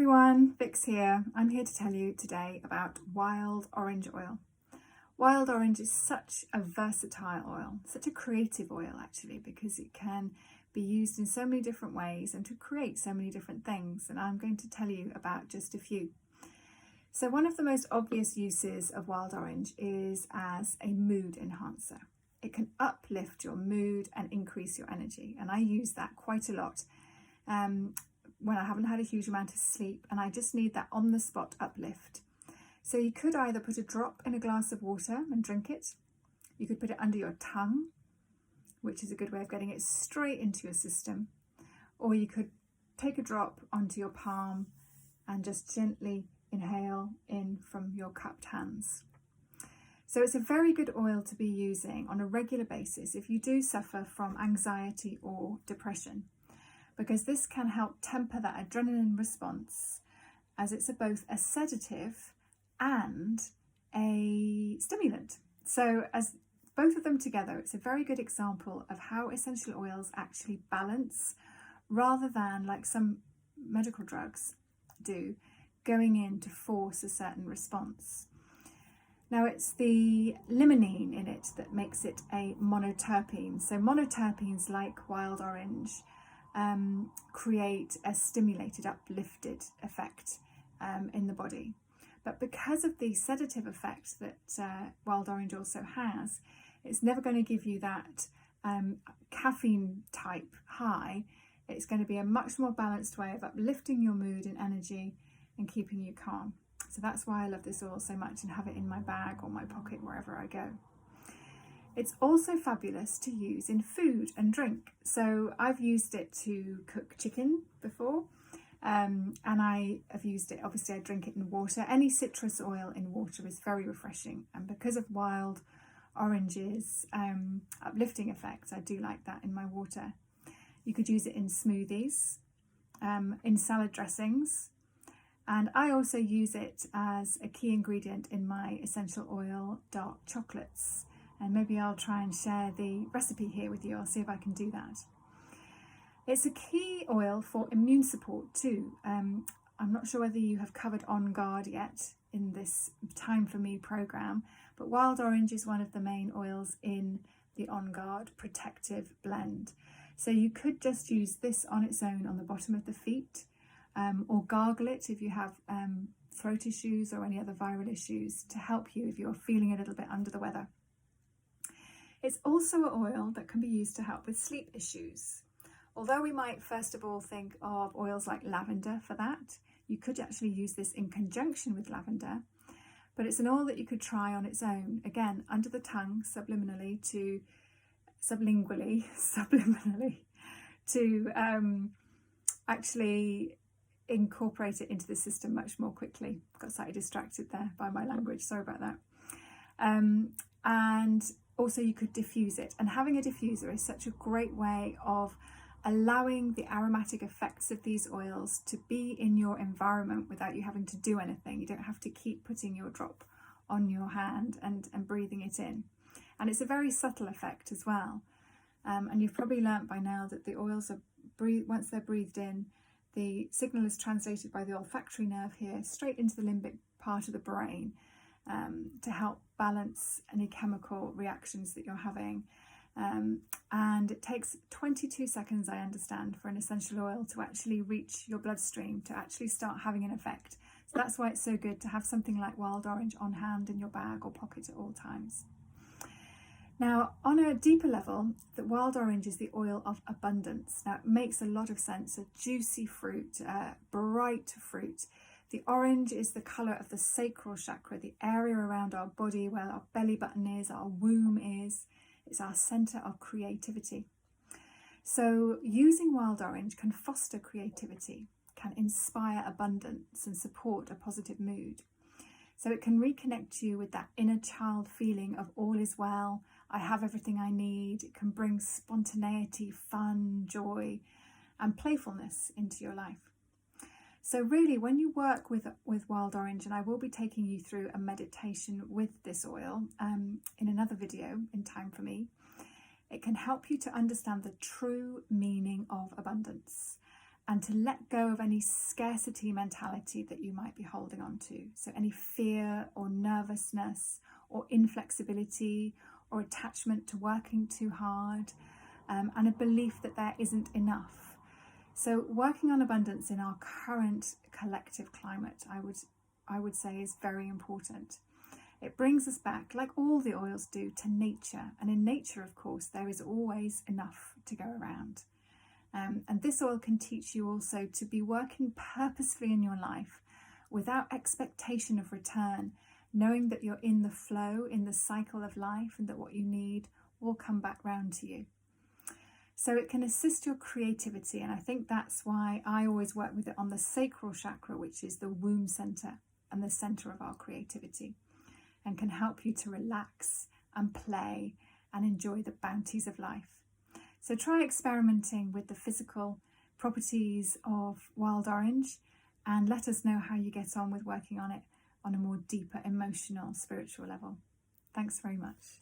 everyone, Vix here. I'm here to tell you today about wild orange oil. Wild orange is such a versatile oil, such a creative oil actually, because it can be used in so many different ways and to create so many different things, and I'm going to tell you about just a few. So one of the most obvious uses of wild orange is as a mood enhancer. It can uplift your mood and increase your energy, and I use that quite a lot when I haven't had a huge amount of sleep and I just need that on-the-spot uplift. So you could either put a drop in a glass of water and drink it. You could put it under your tongue, which is a good way of getting it straight into your system. Or you could take a drop onto your palm and just gently inhale in from your cupped hands. So it's a very good oil to be using on a regular basis if you do suffer from anxiety or depression, because this can help temper that adrenaline response, as it's both a sedative and a stimulant. So as both of them together, it's a very good example of how essential oils actually balance, rather than like some medical drugs do, going in to force a certain response. Now it's the limonene in it that makes it a monoterpene. So monoterpenes, like wild orange, create a stimulated, uplifted effect in the body. But because of the sedative effect that wild orange also has, it's never going to give you that caffeine type high. It's going to be a much more balanced way of uplifting your mood and energy and keeping you calm. So that's why I love this oil so much and have it in my bag or my pocket wherever I go. It's also fabulous to use in food and drink. So I've used it to cook chicken before, and I have used it, obviously I drink it in water. Any citrus oil in water is very refreshing, and because of wild orange's uplifting effect, I do like that in my water. You could use it in smoothies, in salad dressings, and I also use it as a key ingredient in my essential oil dark chocolates. And maybe I'll try and share the recipe here with you. I'll see if I can do that. It's a key oil for immune support too. I'm not sure whether you have covered On Guard yet in this Time for Me program, but wild orange is one of the main oils in the On Guard protective blend. So you could just use this on its own on the bottom of the feet, or gargle it if you have throat issues or any other viral issues, to help you if you're feeling a little bit under the weather. It's also an oil that can be used to help with sleep issues. Although we might first of all think of oils like lavender for that, you could actually use this in conjunction with lavender, but it's an oil that you could try on its own, again, under the tongue, sublingually, to actually incorporate it into the system much more quickly. Got slightly distracted there by my language, sorry about that. And also you could diffuse it, and having a diffuser is such a great way of allowing the aromatic effects of these oils to be in your environment without you having to do anything. You don't have to keep putting your drop on your hand and breathing it in. And it's a very subtle effect as well. And you've probably learnt by now that the oils are once they're breathed in, the signal is translated by the olfactory nerve here straight into the limbic part of the brain, to help balance any chemical reactions that you're having. And it takes 22 seconds, I understand, for an essential oil to actually reach your bloodstream, to actually start having an effect. So that's why it's so good to have something like wild orange on hand in your bag or pocket at all times. Now, on a deeper level, the wild orange is the oil of abundance. Now, it makes a lot of sense. A juicy fruit, bright fruit. The orange is the colour of the sacral chakra, the area around our body where our belly button is, our womb is. It's our centre of creativity. So using wild orange can foster creativity, can inspire abundance and support a positive mood. So it can reconnect you with that inner child feeling of all is well, I have everything I need. It can bring spontaneity, fun, joy, and playfulness into your life. So really, when you work with wild orange, and I will be taking you through a meditation with this oil in another video in Time for Me, it can help you to understand the true meaning of abundance and to let go of any scarcity mentality that you might be holding on to. So any fear or nervousness or inflexibility or attachment to working too hard, and a belief that there isn't enough. So working on abundance in our current collective climate, I would say, is very important. It brings us back, like all the oils do, to nature. And in nature, of course, there is always enough to go around. And this oil can teach you also to be working purposefully in your life without expectation of return, knowing that you're in the flow, in the cycle of life, and that what you need will come back round to you. So it can assist your creativity, and I think that's why I always work with it on the sacral chakra, which is the womb center and the center of our creativity, and can help you to relax and play and enjoy the bounties of life. So try experimenting with the physical properties of wild orange and let us know how you get on with working on it on a more deeper emotional, spiritual level. Thanks very much.